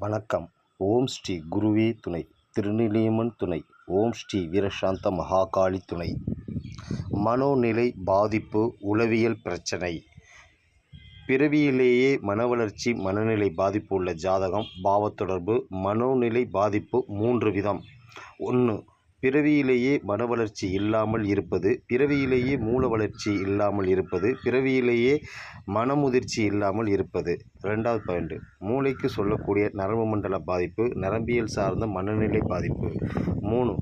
வணக்கம். ஓம் ஸ்ரீ குருவே துணை. திருநிலையம்மன் துணை. ஓம் ஸ்ரீ வீரசாந்த மகாகாளி துணை. மனோநிலை பாதிப்பு உளவியல் பிரச்சனை. பிறவியிலேயே மனவளர்ச்சி மனநிலை பாதிப்பு உள்ள ஜாதகம். பாவத்தொடர்பு. மனோநிலை பாதிப்பு 3 விதம். 1. பிறவியிலேயே மனவளர்ச்சி இல்லாமல் இருப்பது, பிறவியிலேயே மூல வளர்ச்சி இல்லாமல் இருப்பது, பிறவியிலேயே மனமுதிர்ச்சி இல்லாமல் இருப்பது. 2வது பாயிண்ட், மூளைக்கு சொல்லக்கூடிய நரம்பு மண்டல பாதிப்பு, நரம்பியல் சார்ந்த மனநிலை பாதிப்பு. 3.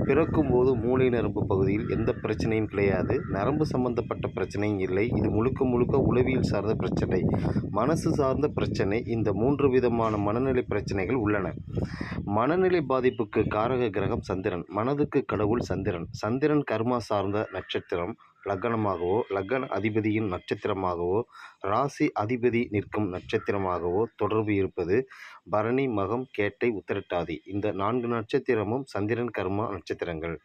பிறக்கும்போது மூளை நரம்பு பகுதியில் எந்த பிரச்சனையும் கிடையாது, நரம்பு சம்பந்தப்பட்ட பிரச்சனையும் இல்லை. இது முழுக்க முழுக்க உளவியல் சார்ந்த பிரச்சனை, மனசு சார்ந்த பிரச்சனை. இந்த 3 விதமான மனநிலை பிரச்சனைகள் உள்ளன. மனநிலை பாதிப்புக்கு காரக கிரகம் சந்திரன். மனதுக்கு கடவுள் சந்திரன். சந்திரன் கர்மா சார்ந்த நட்சத்திரம் லக்னமாகவோ, லக்ன அதிபதியின் நட்சத்திரமாகவோ, ராசி அதிபதி நிற்கும் நட்சத்திரமாகவோ தொடர்பு இருப்பது பரணி, மகம், கேட்டை, உத்திரட்டாதி. இந்த 4 நட்சத்திரமும் சந்திரன் கர்மா நட்சத்திரங்கள்.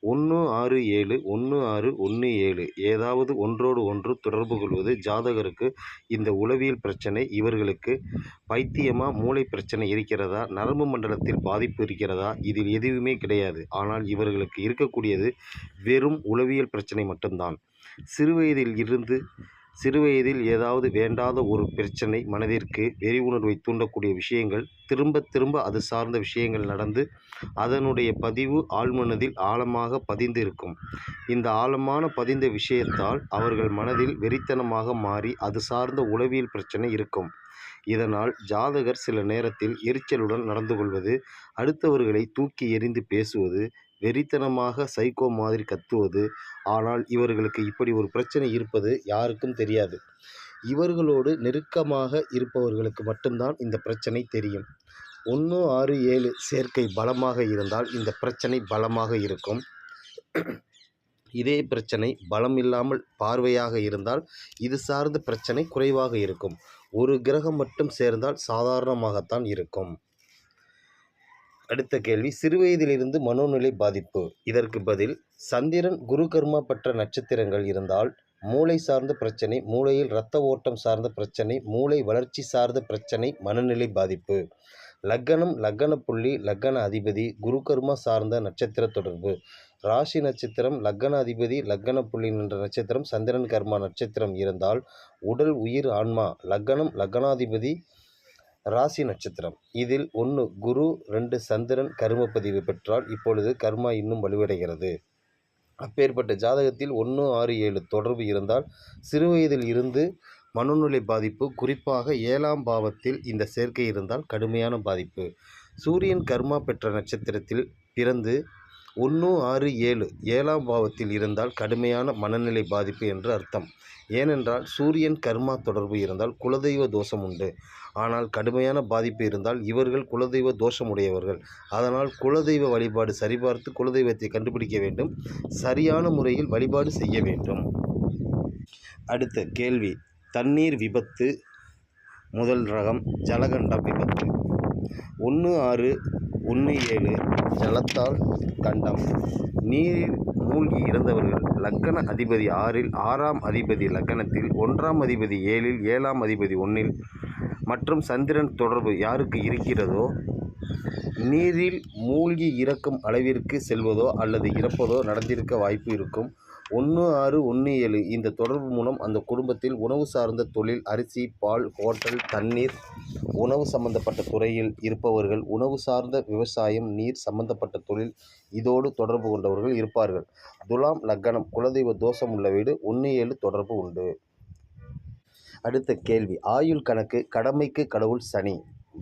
167 1617 ஏதாவது ஒன்றோடு ஒன்று தொடர்பு கொள்வது ஜாதகருக்கு இந்த உளவியல் பிரச்சனை. இவர்களுக்கு பைத்தியமா, மூளை பிரச்சனை இருக்கிறதா, நரம்பு மண்டலத்தில் பாதிப்பு இருக்கிறதா? இதில் எதுவுமே கிடையாது. ஆனால் இவர்களுக்கு இருக்கக்கூடியது வெறும் உளவியல் பிரச்சனை மட்டும்தான். சிறுவயதில் ஏதாவது வேண்டாத ஒரு பிரச்சனை, மனதிற்கு வெறி உணர்வை தூண்டக்கூடிய விஷயங்கள், திரும்ப திரும்ப அது சார்ந்த விஷயங்கள் நடந்து அதனுடைய பதிவு ஆழ்மனதில் ஆழமாக பதிந்து இருக்கும். இந்த ஆழமான பதிந்த விஷயத்தால் அவர்கள் மனதில் வெறித்தனமாக மாறி அது சார்ந்த உளவியல் பிரச்சனை இருக்கும். இதனால் ஜாதகர் சில நேரத்தில் எரிச்சலுடன் நடந்து கொள்வது, அடுத்தவர்களை தூக்கி எறிந்து பேசுவது, வெறித்தனமாக சைக்கோ மாதிரி கத்துவது. ஆனால் இவர்களுக்கு இப்படி ஒரு பிரச்சனை இருப்பது யாருக்கும் தெரியாது. இவர்களோடு நெருக்கமாக இருப்பவர்களுக்கு மட்டும்தான் இந்த பிரச்சனை தெரியும். 167 சேர்க்கை பலமாக இருந்தால் இந்த பிரச்சனை பலமாக இருக்கும். இதே பிரச்சனை பலம் இல்லாமல் பார்வையாக இருந்தால் இது சார்ந்த பிரச்சனை குறைவாக இருக்கும். ஒரு கிரகம் மட்டும் சேர்ந்தால் சாதாரணமாகத்தான் இருக்கும். அடுத்த கேள்வி, சிறுவயதிலிருந்து மனோநிலை பாதிப்பு. இதற்கு பதில், சந்திரன் குரு கர்மா பெற்ற நட்சத்திரங்கள் இருந்தால் மூளை சார்ந்த பிரச்சனை, மூளையில் இரத்த ஓட்டம் சார்ந்த பிரச்சனை, மூளை வளர்ச்சி சார்ந்த பிரச்சனை, மனநிலை பாதிப்பு. லக்னம், லக்ன புள்ளி, லக்ன அதிபதி குரு கர்மா சார்ந்த நட்சத்திர தொடர்பு. ராசி நட்சத்திரம், லக்ன அதிபதி, லக்ன புள்ளி என்ற நட்சத்திரம் சந்திரன் கர்மா நட்சத்திரம் இருந்தால் உடல், உயிர், ஆன்மா. லக்னம், லக்னாதிபதி, ராசி நட்சத்திரம். இதில் 1 குரு, 2 சந்திரன் கர்ம பதிவு பெற்றால் இப்பொழுது கர்மா இன்னும் வலுவடைகிறது. அப்பேற்பட்ட ஜாதகத்தில் 167 தொடர்பு இருந்தால் சிறுவயதில் இருந்து மனோநிலை பாதிப்பு, குறிப்பாக 7ஆம் பாவத்தில் இந்த சேர்க்கை இருந்தால் கடுமையான பாதிப்பு. சூரியன் கர்மா பெற்ற நட்சத்திரத்தில் பிறந்து 167 7ஆம் பாவத்தில் இருந்தால் கடுமையான மனநிலை பாதிப்பு என்று அர்த்தம். ஏனென்றால் சூரியன் கர்மா தொடர்பு இருந்தால் குலதெய்வ தோஷம் உண்டு. ஆனால் கடுமையான பாதிப்பு இருந்தால் இவர்கள் குலதெய்வ தோஷமுடையவர்கள். அதனால் குலதெய்வ வழிபாடு சரிபார்த்து குலதெய்வத்தை கண்டுபிடிக்க வேண்டும், சரியான முறையில் வழிபாடு செய்ய வேண்டும். அடுத்த கேள்வி, தண்ணீர் விபத்து. முதல் ரகம் ஜலகண்டம் விபத்து. 1617 ஜலத்தால் கண்டம். நீரில் மூழ்கி இறந்தவர்கள். லக்ன அதிபதி 6ல், 6ஆம் அதிபதி லக்னத்தில், 1ஆம் அதிபதி 7ல், 7ஆம் அதிபதி 1ல் மற்றும் சந்திரன் தொடர்பு யாருக்கு இருக்கிறதோ நீரில் மூழ்கி இறக்கும் அளவிற்கு செல்வதோ அல்லது இறப்பதோ நடந்திருக்க வாய்ப்பு இருக்கும். 1617 இந்த தொடர்பு மூலம் அந்த குடும்பத்தில் உணவு சார்ந்த தொழில், அரிசி, பால், ஹோட்டல், தண்ணீர், உணவு சம்பந்தப்பட்ட துறையில் இருப்பவர்கள், உணவு சார்ந்த விவசாயம், நீர் சம்பந்தப்பட்ட தொழில், இதோடு தொடர்பு கொண்டவர்கள் இருப்பார்கள். துலாம் லக்னம், குலதெய்வ தோஷம் உள்ள வீடு. 17 தொடர்பு உண்டு. அடுத்த கேள்வி, ஆயுள் கணக்கு. கடமைக்கு கடவுள் சனி.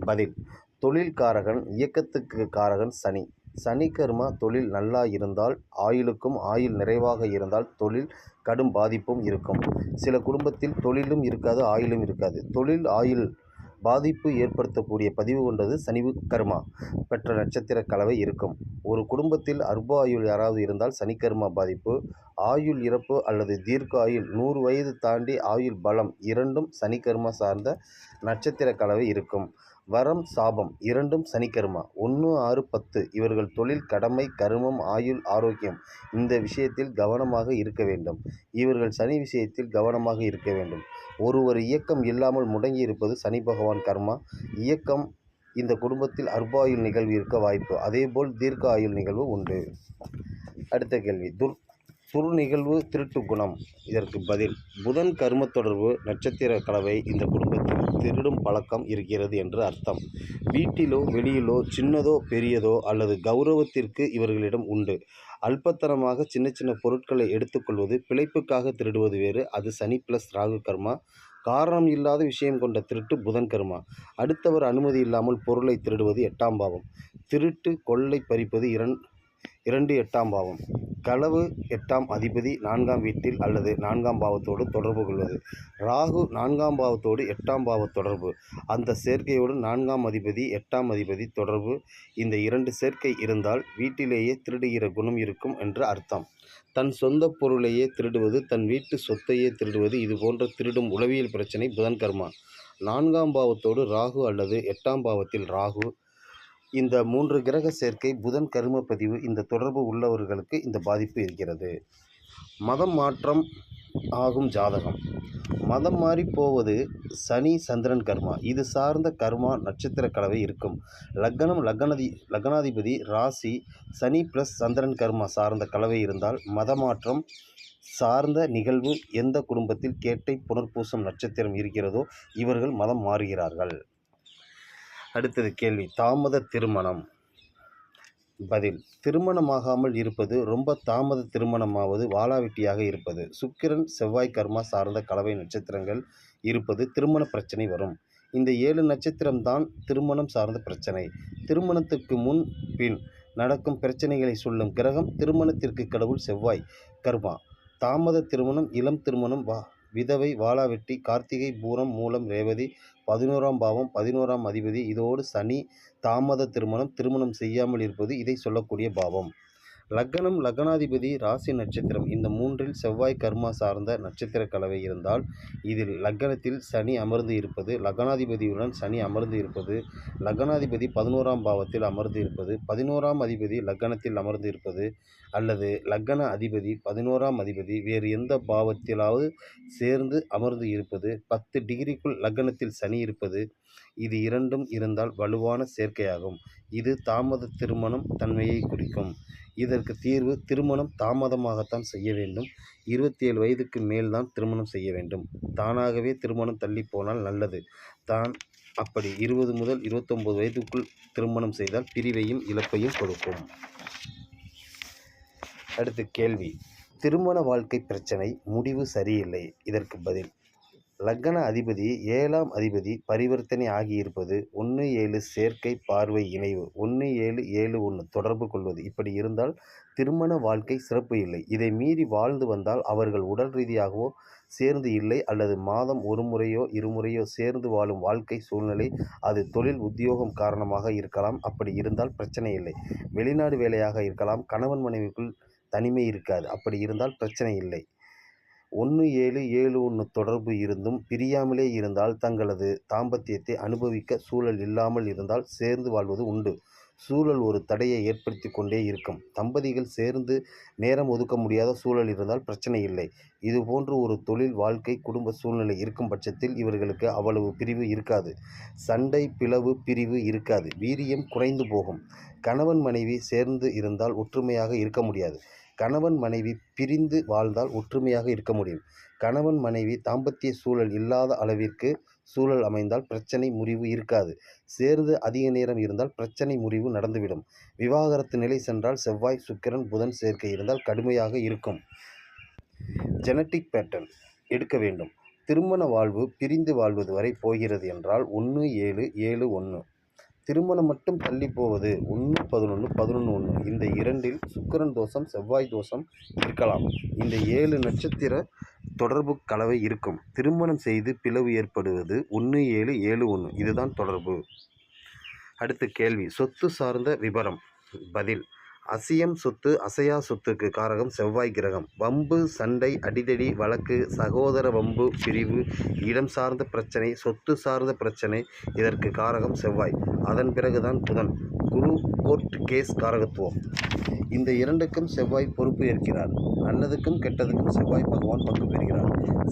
பதில், தொழில் காரகன், இயக்கத்துக்கு காரகன் சனி. சனி கர்மா தொழில் நல்லா இருந்தால் ஆயுளுக்கும், ஆயுள் நிறைவாக இருந்தால் தொழில் கடும் பாதிப்பும் இருக்கும். சில குடும்பத்தில் தொழிலும் இருக்காது, ஆயுளும் இருக்காது. தொழில் ஆயுள் பாதிப்பு ஏற்படுத்தக்கூடிய பதிவு கொண்டது சனி கர்மா பெற்ற நட்சத்திர கலவை இருக்கும். ஒரு குடும்பத்தில் அற்ப ஆயுள் யாராவது இருந்தால் சனிக்கர்மா பாதிப்பு. ஆயுள் இறப்பு அல்லது தீர்க்க ஆயுள், 100 வயது தாண்டி ஆயுள் பலம், இரண்டும் சனிக்கர்மா சார்ந்த நட்சத்திர கலவை இருக்கும். வரம், சாபம் இரண்டும் சனிக்கர்மா. 1610 இவர்கள் தொழில், கடமை, கருமம், ஆயுள், ஆரோக்கியம் இந்த விஷயத்தில் கவனமாக இருக்க வேண்டும். இவர்கள் சனி விஷயத்தில் கவனமாக இருக்க வேண்டும். ஒருவர் இயக்கம் இல்லாமல் முடங்கி இருப்பது சனி பகவான் கர்மா. இயக்கம் இந்த குடும்பத்தில் அல்பாயுள் நிகழ்வு இருக்க வாய்ப்பு. அதேபோல் தீர்க்க ஆயுள் நிகழ்வு உண்டு. அடுத்த கேள்வி, துர்நிகழ்வு திருட்டு குணம். இதற்கு பதில், புதன் கர்ம தொடர்பு நட்சத்திர கலவை இந்த குடும்பத்தில் திருடும் பழக்கம் இருக்கிறது என்று அர்த்தம். வீட்டிலோ வெளியிலோ சின்னதோ பெரியதோ அல்லது கௌரவத்திற்கு இவர்களிடம் உண்டு. அல்பத்தனமாக சின்ன சின்ன பொருட்களை எடுத்துக்கொள்வது, பிழைப்புக்காக திருடுவது வேறு. அது சனி ப்ளஸ் ராகு கர்மா. காரணம் இல்லாத விஷயம் கொண்ட திருட்டு புதன் கர்மா. அடுத்தவர் அனுமதி இல்லாமல் பொருளை திருடுவது 8ஆம் பாவம். திருட்டு கொள்ளை பறிப்பது 2 8ஆம் பாவம். களவு 8ஆம் அதிபதி 4ஆம் வீட்டில் அல்லது 4ஆம் பாவத்தோடு தொடர்பு கொள்வது. ராகு 4ஆம் பாவத்தோடு 8ஆம் பாவ தொடர்பு. அந்த சேர்க்கையோடு 4ஆம் அதிபதி 8ஆம் அதிபதி தொடர்பு. இந்த 2 சேர்க்கை இருந்தால் வீட்டிலேயே திருடுகிற குணம் இருக்கும் என்று அர்த்தம். தன் சொந்த பொருளையே திருடுவது, தன் வீட்டு சொத்தையே திருடுவது, இது போன்ற திருடும் உளவியல் பிரச்சனை புதன் கர்மா. 4ஆம் பாவத்தோடு ராகு அல்லது 8ஆம் பாவத்தில் ராகு. இந்த 3 கிரக சேர்க்கை புதன் கர்ம பதிவு. இந்த தொடர்பு உள்ளவர்களுக்கு இந்த பாதிப்பு இருக்கிறது. மதம் மாற்றம் ஆகும் ஜாதகம். மதம் மாறி போவது சனி சந்திரன் கர்மா. இது சார்ந்த கர்மா நட்சத்திர கலவை இருக்கும். லக்னாதிபதி ராசி சனி ப்ளஸ் சந்திரன் கர்மா சார்ந்த கலவை இருந்தால் மதமாற்றம் சார்ந்த நிகழ்வு எந்த குடும்பத்தில் கேட்டை புனர்பூசம் நட்சத்திரம் இருக்கிறதோ இவர்கள் மதம் மாறுகிறார்கள். அடுத்தது கேள்வி, தாமத திருமணம். பதில், திருமணமாகாமல் இருப்பது, ரொம்ப தாமத திருமணமாவது, வாளாவெட்டியாக இருப்பது, சுக்கிரன் செவ்வாய் கர்மா சார்ந்த கலவை நட்சத்திரங்கள் இருப்பது திருமண பிரச்சனை வரும். இந்த 7 நட்சத்திரம்தான் திருமணம் சார்ந்த பிரச்சனை. திருமணத்துக்கு முன் பின் நடக்கும் பிரச்சனைகளை சொல்லும் கிரகம் திருமணத்திற்கு கடவுள் செவ்வாய் கர்மா. தாமத திருமணம், இளம் திருமணம், விதவை, வாளாவெட்டி, கார்த்திகை, பூரம், மூலம், ரேவதி 11ஆம் பாவம் 11ஆம் அதிபதி. இதோடு சனி. தாமத திருமணம் செய்யாமல் இருப்பது இதை சொல்லக்கூடிய பாவம். லக்னாதிபதி ராசி நட்சத்திரம். இந்த 3இல் செவ்வாய் கர்மா சார்ந்த நட்சத்திர கலவை இருந்தால் இதில் லக்னத்தில் சனி அமர்ந்து இருப்பது, லக்னாதிபதியுடன் சனி அமர்ந்து இருப்பது, லக்னாதிபதி 11ஆம் பாவத்தில் அமர்ந்து இருப்பது, 11ஆம் அதிபதி லக்னத்தில் அமர்ந்து இருப்பது அல்லது லக்ன அதிபதி 11ஆம் அதிபதி வேறு எந்த பாவத்திலாவது சேர்ந்து அமர்ந்து இருப்பது, 10 டிகிரிக்குள் லக்னத்தில் சனி இருப்பது, இது இரண்டும் இருந்தால் வலுவான சேர்க்கையாகும். இது தாமத திருமணம் தன்மையை குறிக்கும். இதற்கு தீர்வு, திருமணம் தாமதமாகத்தான் செய்ய வேண்டும். 27 வயதுக்கு மேல்தான் திருமணம் செய்ய வேண்டும். தானாகவே திருமணம் தள்ளி போனால் நல்லது தான். அப்படி 20 முதல் 29 வயதுக்குள் திருமணம் செய்தால் பிரிவையும் இழப்பையும் கொடுக்கும். அடுத்த கேள்வி, திருமண வாழ்க்கை பிரச்சனை, முடிவு சரியில்லை. இதற்கு பதில், லக்ன அதிபதி 7ஆம் அதிபதி பரிவர்த்தனை ஆகியிருப்பது, 1-7 சேர்க்கை பார்வை இணைவு, 1-7-7-1 தொடர்பு கொள்வது, இப்படி இருந்தால் திருமண வாழ்க்கை சிறப்பு இல்லை. இதை மீறி வாழ்ந்து வந்தால் அவர்கள் உடல் ரீதியாகவோ சேர்ந்து இல்லை அல்லது மாதம் ஒரு முறையோ இருமுறையோ சேர்ந்து வாழும் வாழ்க்கை சூழ்நிலை, அது தொழில் உத்தியோகம் காரணமாக இருக்கலாம். அப்படி இருந்தால் பிரச்சனை இல்லை. வெளிநாடு வேலையாக இருக்கலாம். கணவன் மனைவிக்குள் தனிமை இருக்காது. அப்படி இருந்தால் பிரச்சனை இல்லை. 1-7-7-1 தொடர்பு இருந்தும் பிரியாமலே இருந்தால், தங்களது தாம்பத்தியத்தை அனுபவிக்க சூழல் இல்லாமல் இருந்தால் சேர்ந்து வாழ்வது உண்டு. சூழல் ஒரு தடையை ஏற்படுத்தி கொண்டே இருக்கும். தம்பதிகள் சேர்ந்து நேரம் ஒதுக்க முடியாத சூழல் இருந்தால் பிரச்சனை இல்லை. இதுபோன்று ஒரு தொழில், வாழ்க்கை, குடும்ப சூழ்நிலை இருக்கும் பட்சத்தில் இவர்களுக்கு அவ்வளவு பிரிவு இருக்காது. சண்டை, பிளவு, பிரிவு இருக்காது. வீரியம் குறைந்து போகும். கணவன் மனைவி சேர்ந்து இருந்தால் ஒற்றுமையாக இருக்க முடியாது. கணவன் மனைவி பிரிந்து வாழ்ந்தால் ஒற்றுமையாக இருக்க முடியும். கணவன் மனைவி தாம்பத்திய சூழல் இல்லாத அளவிற்கு சூழல் அமைந்தால் பிரச்சனை முறிவு இருக்காது. சேர்ந்து அதிக நேரம் இருந்தால் பிரச்சனை முறிவு நடந்துவிடும். விவாகரத்து நிலை சென்றால் செவ்வாய் சுக்கிரன் புதன் சேர்க்கை இருந்தால் கடுமையாக இருக்கும். ஜெனட்டிக் பேட்டர்ன் எடுக்க வேண்டும். திருமண வாழ்வு பிரிந்து வாழ்வது வரை போகிறது என்றால் 1-7-7-1. திருமணம் மட்டும் தள்ளி போவது 1-11-11-1. இந்த 2இல் சுக்கிரன் தோஷம், செவ்வாய் தோஷம் இருக்கலாம். இந்த 7 நட்சத்திர தொடர்பு கலவை இருக்கும். திருமணம் செய்து பிளவு ஏற்படுவது 1-7-7-1. இதுதான் தொடர்பு. அடுத்த கேள்வி, சொத்து சார்ந்த விபரம். பதில், அசியம் சொத்து, அசையா சொத்துக்கு காரகம் செவ்வாய் கிரகம். வம்பு, சண்டை, அடிதடி, வழக்கு, சகோதர வம்பு, பிரிவு, இடம் சார்ந்த பிரச்சனை, சொத்து சார்ந்த பிரச்சனை, இதற்கு காரகம் செவ்வாய். அதன் பிறகுதான் புதன். குரு, கோர்ட் கேஸ் காரகத்துவம். இந்த இரண்டுக்கும் செவ்வாய் பொறுப்பு ஏற்கிறார். நல்லதுக்கும் கெட்டதுக்கும் செவ்வாய் பகவான் பங்கு பெறுகிறார்.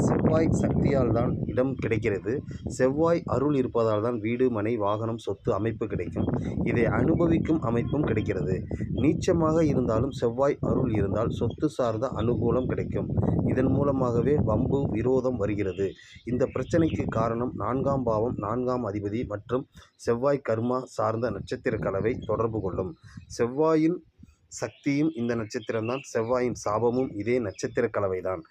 செவ்வாய் சக்தியால் தான் இடம் கிடைக்கிறது. செவ்வாய் அருள் இருப்பதால் தான் வீடு, மனை, வாகனம், சொத்து அமைப்பு கிடைக்கும். இதை அனுபவிக்கும் அமைப்பும் கிடைக்கிறது. நீச்சமாக இருந்தாலும் செவ்வாய் அருள் இருந்தால் சொத்து சார்ந்த அனுகூலம் கிடைக்கும். இதன் மூலமாகவே வம்பு, விரோதம் வருகிறது. இந்த பிரச்சனைக்கு காரணம் 4ஆம் பாவம், 4ஆம் அதிபதி மற்றும் செவ்வாய் கர்மா சார்ந்த நட்சத்திர கலவை தொடர்பு கொள்ளும். செவ்வாயின் சக்தியும் இந்த நட்சத்திரம்தான். செவ்வாயின் சாபமும் இதே நட்சத்திர கலவைதான்.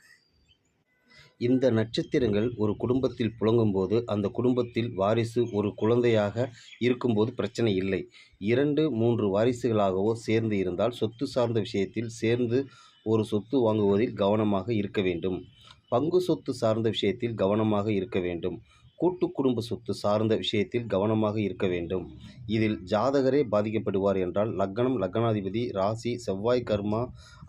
இந்த நட்சத்திரங்கள் ஒரு குடும்பத்தில் புழங்கும்போது அந்த குடும்பத்தில் வாரிசு ஒரு குழந்தையாக இருக்கும்போது பிரச்சனை இல்லை. 2, 3 வாரிசுகளாகவோ சேர்ந்து இருந்தால் சொத்து சார்ந்த விஷயத்தில் சேர்ந்து ஒரு சொத்து வாங்குவதில் கவனமாக இருக்க வேண்டும். பங்கு சொத்து சார்ந்த விஷயத்தில் கவனமாக இருக்க வேண்டும். கூட்டு குடும்ப சொத்து சார்ந்த விஷயத்தில் கவனமாக இருக்க வேண்டும். இதில் ஜாதகரே பாதிக்கப்படுவார் என்றால் லக்னம், லக்னாதிபதி, ராசி, செவ்வாய் கர்மா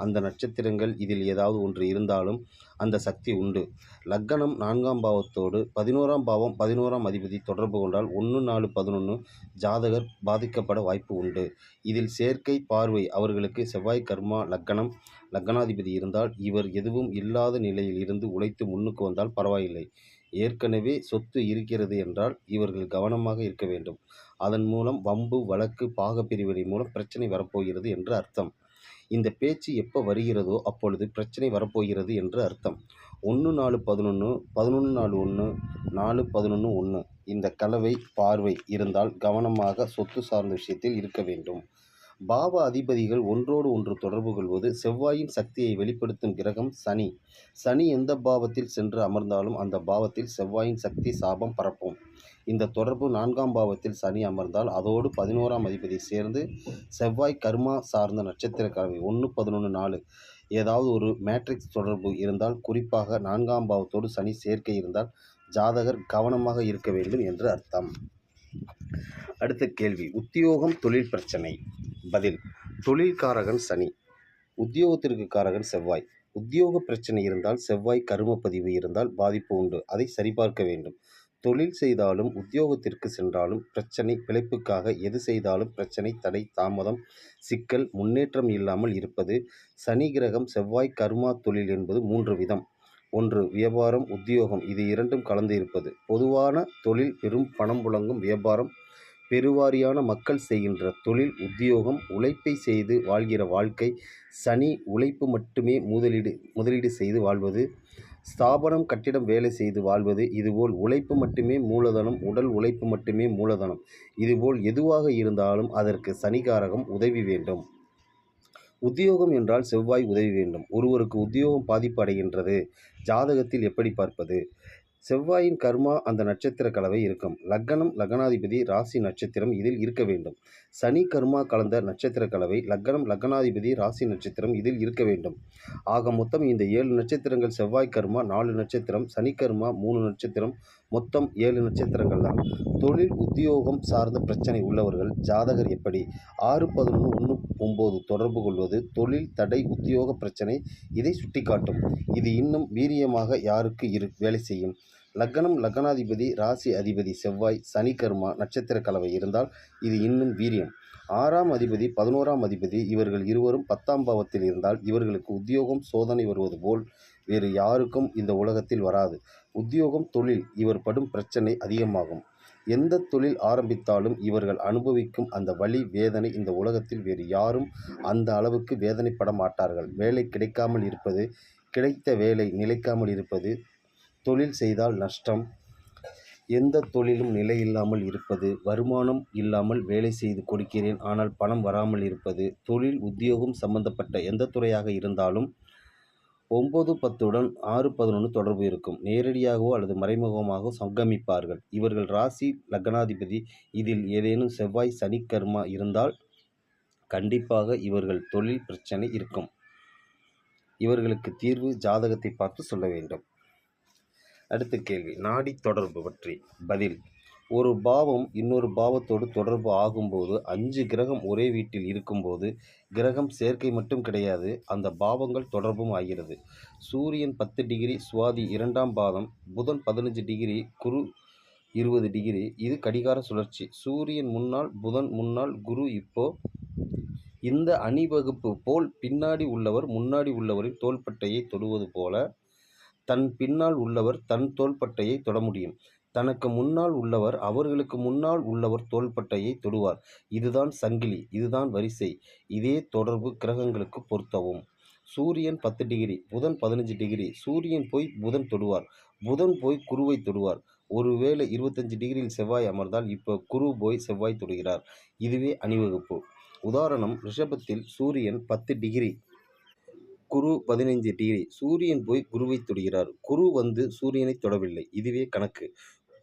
அந்த நட்சத்திரங்கள் இதில் ஏதாவது ஒன்று இருந்தாலும் அந்த சக்தி உண்டு. லக்னம் 4ஆம் பாவத்தோடு 11ஆம் பாவம், 11ஆம் அதிபதி தொடர்பு கொண்டால் 1, 4, 11 ஜாதகர் பாதிக்கப்பட வாய்ப்பு உண்டு. இதில் சேர்க்கை, பார்வை அவர்களுக்கு செவ்வாய் கர்மா, லக்னம், லக்னாதிபதி இருந்தால் இவர் எதுவும் இல்லாத நிலையில் இருந்து உழைத்து முன்னுக்கு வந்தால் பரவாயில்லை. ஏற்கனவே சொத்து இருக்கிறது என்றால் இவர்கள் கவனமாக இருக்க வேண்டும். அதன் மூலம் வம்பு, வழக்கு, பாகப்பிரிவினை மூலம் பிரச்சனை வரப்போகிறது என்று அர்த்தம். இந்த பேச்சு எப்போ வருகிறதோ அப்பொழுது பிரச்சனை வரப்போகிறது என்று அர்த்தம். 1, 4, 11, 11, 4, 1, 4, 11, 1 இந்த கலவை பார்வை இருந்தால் கவனமாக சொத்து சார்ந்த விஷயத்தில் இருக்க வேண்டும். பாவ அதிபதிகள் ஒன்றோடு ஒன்று தொடர்பு கொள்வது. செவ்வாயின் சக்தியை வெளிப்படுத்தும் கிரகம் சனி. சனி எந்த பாவத்தில் சென்று அமர்ந்தாலும் அந்த பாவத்தில் செவ்வாயின் சக்தி சாபம் பரப்பும். இந்த தொடர்பு 4ஆம் பாவத்தில் சனி அமர்ந்தால் அதோடு 11ஆம் அதிபதி சேர்ந்து செவ்வாய் கர்மா சார்ந்த நட்சத்திர கலவை 1, 11, 4 ஏதாவது ஒரு மேட்ரிக்ஸ் தொடர்பு இருந்தால், குறிப்பாக 4ஆம் பாவத்தோடு சனி சேர்க்கை இருந்தால் ஜாதகர் கவனமாக இருக்க வேண்டும் என்று அர்த்தம். அடுத்த கேள்வி, உத்தியோகம், தொழில் பிரச்சனை. பதில்: தொழில்காரகன் சனி, உத்தியோகத்திற்கு காரகன் செவ்வாய். உத்தியோக பிரச்சனை இருந்தால் செவ்வாய் கரும பதிவு இருந்தால் பாதிப்பு உண்டு. அதை சரிபார்க்க வேண்டும். தொழில் செய்தாலும் உத்தியோகத்திற்கு சென்றாலும் பிரச்சனை. பிழைப்புக்காக எது செய்தாலும் பிரச்சனை, தடை, தாமதம், சிக்கல், முன்னேற்றம் இல்லாமல் இருப்பது. சனி கிரகம் செவ்வாய் கர்மா தொழில் என்பது 3 விதம். 1 வியாபாரம், உத்தியோகம் இது இரண்டும் கலந்து இருப்பது. பொதுவான தொழில் பெரும் பணம் புழங்கும் வியாபாரம். பெருவாரியான மக்கள் செய்கின்ற தொழில் உத்தியோகம். உழைப்பை செய்து வாழ்கிற வாழ்க்கை. சனி உழைப்பு மட்டுமே முதலீடு செய்து வாழ்வது. ஸ்தாபனம், கட்டிடம் வேலை செய்து வாழ்வது. இதுபோல் உழைப்பு மட்டுமே மூலதனம், உடல் உழைப்பு மட்டுமே மூலதனம். இதுபோல் எதுவாக இருந்தாலும் அதற்கு சனிகாரகம் உதவி வேண்டும். உத்தியோகம் என்றால் செவ்வாய் உதவி வேண்டும். ஒருவருக்கு உத்தியோகம் பாதிப்பு அடைகின்றது, ஜாதகத்தில் எப்படி பார்ப்பது? செவ்வாயின் கர்மா அந்த நட்சத்திர கலவை இருக்கும். லக்னம், லக்னாதிபதி, ராசி, நட்சத்திரம் இதில் இருக்க வேண்டும். சனி கர்மா கலந்த நட்சத்திர கலவை லக்னம், லக்னாதிபதி, ராசி, நட்சத்திரம் இதில் இருக்க வேண்டும். ஆக மொத்தம் இந்த 7 நட்சத்திரங்கள் செவ்வாய் கர்மா 4 நட்சத்திரம், சனி கர்மா 3 நட்சத்திரம், மொத்தம் 7 நட்சத்திரங்கள் தான். தொழில் உத்தியோகம் சார்ந்த பிரச்சனை உள்ளவர்கள் ஜாதகர் எப்படி 6, 11, 1, 9 தொடர்பு கொள்வது தொழில் தடை, உத்தியோக பிரச்சனை இதை சுட்டிக்காட்டும். இது இன்னும் வீரியமாக யாருக்கு வேலை செய்யும்? லக்னம், லக்னாதிபதி, ராசி அதிபதி செவ்வாய், சனி கர்மா நட்சத்திர கலவை இருந்தால் இது இன்னும் வீரியம். 6ஆம் அதிபதி, 11ஆம் அதிபதி இவர்கள் இருவரும் 10ஆம் பாவத்தில் இருந்தால் இவர்களுக்கு உத்தியோகம் சோதனை வருவது போல் வேறு யாருக்கும் இந்த உலகத்தில் வராது. உத்தியோகம், தொழில் இவர் படும் பிரச்சனை அதிகமாகும். எந்த தொழில் ஆரம்பித்தாலும் இவர்கள் அனுபவிக்கும் அந்த வலி, வேதனை இந்த உலகத்தில் வேறு யாரும் அந்த அளவுக்கு வேதனைப்பட மாட்டார்கள். வேலை கிடைக்காமல் இருப்பது, கிடைத்த வேலை நிலைக்காமல் இருப்பது, தொழில் செய்தால் நஷ்டம், எந்த தொழிலும் நிலையில்லாமல் இருப்பது, வருமானம் இல்லாமல் வேலை செய்து கொடுக்கிறேன் ஆனால் பணம் வராமல் இருப்பது, தொழில் உத்தியோகம் சம்பந்தப்பட்ட எந்த துறையாக இருந்தாலும் 9, 10 6, 11 தொடர்பு இருக்கும். நேரடியாகவோ அல்லது மறைமுகமாகவோ சங்கமிப்பார்கள். இவர்கள் ராசி, லக்னாதிபதி இதில் ஏதேனும் செவ்வாய் சனி கர்மா இருந்தால் கண்டிப்பாக இவர்கள் தொழில் பிரச்சனை இருக்கும். இவர்களுக்கு தீர்வு ஜாதகத்தை பார்த்து சொல்ல வேண்டும். அடுத்த கேள்வி, நாடி தொடர்பு பற்றி. பதில்: ஒரு பாவம் இன்னொரு பாவத்தோடு தொடர்பு ஆகும்போது 5 கிரகம் ஒரே வீட்டில் இருக்கும்போது கிரகம் சேர்க்கை மட்டும் கிடையாது, அந்த பாவங்கள் தொடர்பும் ஆகிறது. சூரியன் 10 டிகிரி, சுவாதி 2ஆம் பாதம், புதன் 15 டிகிரி, குரு 20 டிகிரி. இது கடிகார சுழற்சி. சூரியன் முன்னால், புதன் முன்னால், குரு இப்போ இந்த அணிவகுப்பு போல் பின்னாடி உள்ளவர் முன்னாடி உள்ளவரின் தோள்பட்டையை தொடுவது போல தன் பின்னால் உள்ளவர் தன் தோள்பட்டையை தொட முடியும். தனக்கு முன்னால் உள்ளவர் அவர்களுக்கு முன்னால் உள்ளவர் தோள்பட்டையை தொடுவார். இதுதான் சங்கிலி, இதுதான் வரிசை. இதே தொடர்பு கிரகங்களுக்கு பொருத்தவும். சூரியன் 10 டிகிரி, புதன் 15 டிகிரி. சூரியன் போய் புதன் தொடுவார், புதன் போய் குருவை தொடுவார். ஒருவேளை 25 டிகிரியில் செவ்வாய் அமர்ந்தால் இப்போ குரு போய் செவ்வாய் தொடுகிறார். இதுவே அணிவகுப்பு. உதாரணம், ரிஷபத்தில் சூரியன் 10 டிகிரி, குரு 15 டிகிரி. சூரியன் போய் குருவை தொடுகிறார், குரு வந்து சூரியனை தொடவில்லை. இதுவே கணக்கு.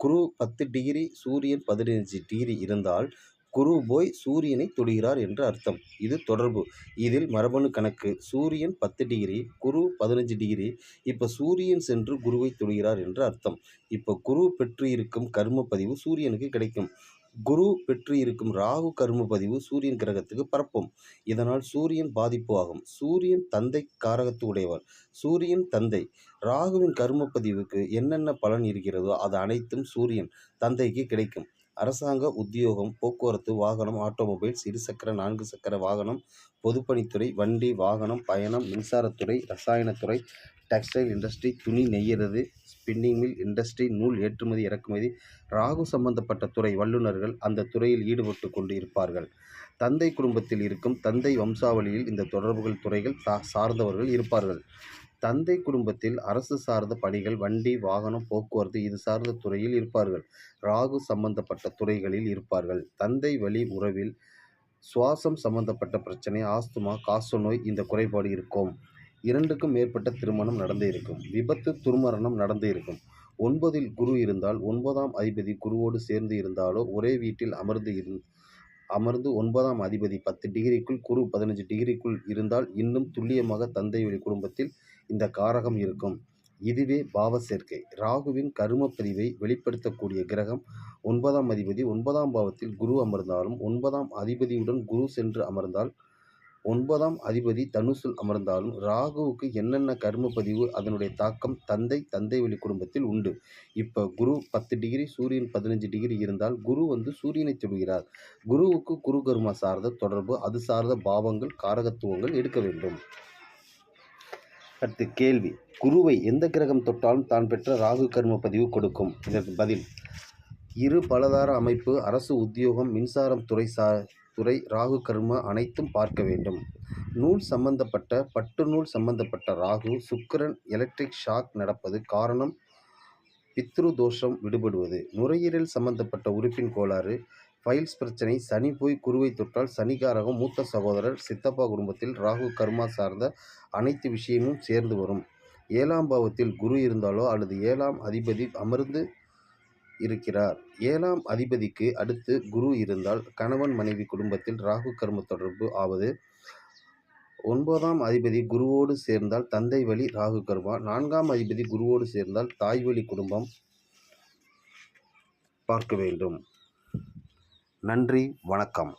குரு 10 டிகிரி, சூரியன் 15 டிகிரி இருந்தால் குரு போய் சூரியனை தொடுகிறார் என்று அர்த்தம். இது தொடர்பு. இதில் மரபணு கணக்கு. சூரியன் 10 டிகிரி, குரு 15 டிகிரி. இப்போ சூரியன் சென்று குருவை தொடுகிறார் என்று அர்த்தம். இப்போ குரு பெற்று இருக்கும் கர்ம பதிவு சூரியனுக்கு கிடைக்கும். குரு பெற்று இருக்கும் ராகு கர்ம பதிவு சூரியன் கிரகத்துக்கு பரப்பும். இதனால் சூரியன் பாதிப்பு ஆகும். சூரியன் தந்தை காரகத்து உடையவர். சூரியன் தந்தை. ராகுவின் கர்ம பதிவுக்கு என்னென்ன பலன் இருக்கிறதோ அது அனைத்தும் சூரியன் தந்தைக்கு கிடைக்கும். அரசாங்க உத்தியோகம், போக்குவரத்து, வாகனம், ஆட்டோமொபைல்ஸ், இருசக்கர 4 சக்கர வாகனம், பொதுப்பணித்துறை, வண்டி வாகனம், பயணம், மின்சாரத்துறை, ரசாயனத்துறை, டெக்ஸ்டைல் இண்டஸ்ட்ரி, துணி நெய்யறது, ஸ்பின்னிங் மில் இண்டஸ்ட்ரி, நூல் ஏற்றுமதி இறக்குமதி. ராகு சம்பந்தப்பட்ட துறை வல்லுநர்கள் அந்த துறையில் ஈடுபட்டு கொண்டு இருப்பார்கள். தந்தை குடும்பத்தில் இருக்கும் தந்தை வம்சாவளியில் இந்த தொடர்புகள் துறைகள் சார்ந்தவர்கள் இருப்பார்கள். தந்தை குடும்பத்தில் அரசு சார்ந்த பணிகள், வண்டி வாகனம், போக்குவரத்து இது சார்ந்த துறையில் இருப்பார்கள். ராகு சம்பந்தப்பட்ட துறைகளில் இருப்பார்கள். தந்தை வழி உறவில் சுவாசம் சம்பந்தப்பட்ட பிரச்சனை, ஆஸ்துமா, காசநோய் இந்த குறைபாடு இருக்கும். 2க்கும் மேற்பட்ட திருமணம் நடந்து இருக்கும். விபத்து, துர்மரணம் நடந்து இருக்கும். 9ல் குரு இருந்தால் 9ஆம் அதிபதி குருவோடு சேர்ந்து இருந்தாலோ ஒரே வீட்டில் அமர்ந்து 9ஆம் அதிபதி 10 டிகிரிக்குள் குரு 15 டிகிரிக்குள் இருந்தால் இன்னும் துல்லியமாக தந்தை வழி குடும்பத்தில் இந்த காரகம் இருக்கும். இதுவே பாவ சேர்க்கை. ராகுவின் கர்ம பதிவை வெளிப்படுத்தக்கூடிய கிரகம் 9ஆம் அதிபதி 9ஆம் பாவத்தில் குரு அமர்ந்தாலும் 9ஆம் அதிபதியுடன் குரு சென்று அமர்ந்தால் 9ஆம் அதிபதி தனுசில் அமர்ந்தாலும் ராகுவுக்கு என்னென்ன கர்ம பதிவு அதனுடைய தாக்கம் தந்தை வழி குடும்பத்தில் உண்டு. இப்போ குரு 10 டிகிரி, சூரியன் 15 டிகிரி இருந்தால் குரு வந்து சூரியனை தொடுகிறார். குருவுக்கு குரு கர்மா சார்ந்த தொடர்பு, அது சார்ந்த பாவங்கள், காரகத்துவங்கள் எடுக்க வேண்டும். அடுத்து கேள்வி. குருவை எந்த கிரகம் தொட்டாலும் தான் பெற்ற ராகு கர்ம பதிவு கொடுக்கும். இதற்கு பதில், இரு பலதார அமைப்பு, அரசு உத்தியோகம், மின்சாரம் துறை, ராகு கர்ம அனைத்தும் பார்க்க வேண்டும். நூல் சம்பந்தப்பட்ட பட்டு நூல் சம்பந்தப்பட்ட ராகு, சுக்கிரன் எலக்ட்ரிக் ஷாக் நடப்பது காரணம் பித்ரு தோஷம் விடுபடுவது. நுரையீரல் சம்பந்தப்பட்ட உறுப்பின் கோளாறு, ஃபைல்ஸ் பிரச்சனை. சனி போய் குருவை தொட்டால் சனிகாரகம், மூத்த சகோதரர், சித்தப்பா குடும்பத்தில் ராகு கர்மா சார்ந்த அனைத்து விஷயமும் சேர்ந்து வரும். 7ஆம் பாவத்தில் குரு இருந்தாலோ அல்லது 7ஆம் அதிபதி அமர்ந்து இருக்கிறார். 7ஆம் அதிபதிக்கு அடுத்து குரு இருந்தால் கணவன் மனைவி குடும்பத்தில் ராகு கர்ம தொடர்பு ஆவது. 9ஆம் அதிபதி குருவோடு சேர்ந்தால் தந்தை வழி ராகு கர்மா. 4ஆம் அதிபதி குருவோடு சேர்ந்தால் தாய் வழி குடும்பம் பார்க்க வேண்டும். நன்றி, வணக்கம்.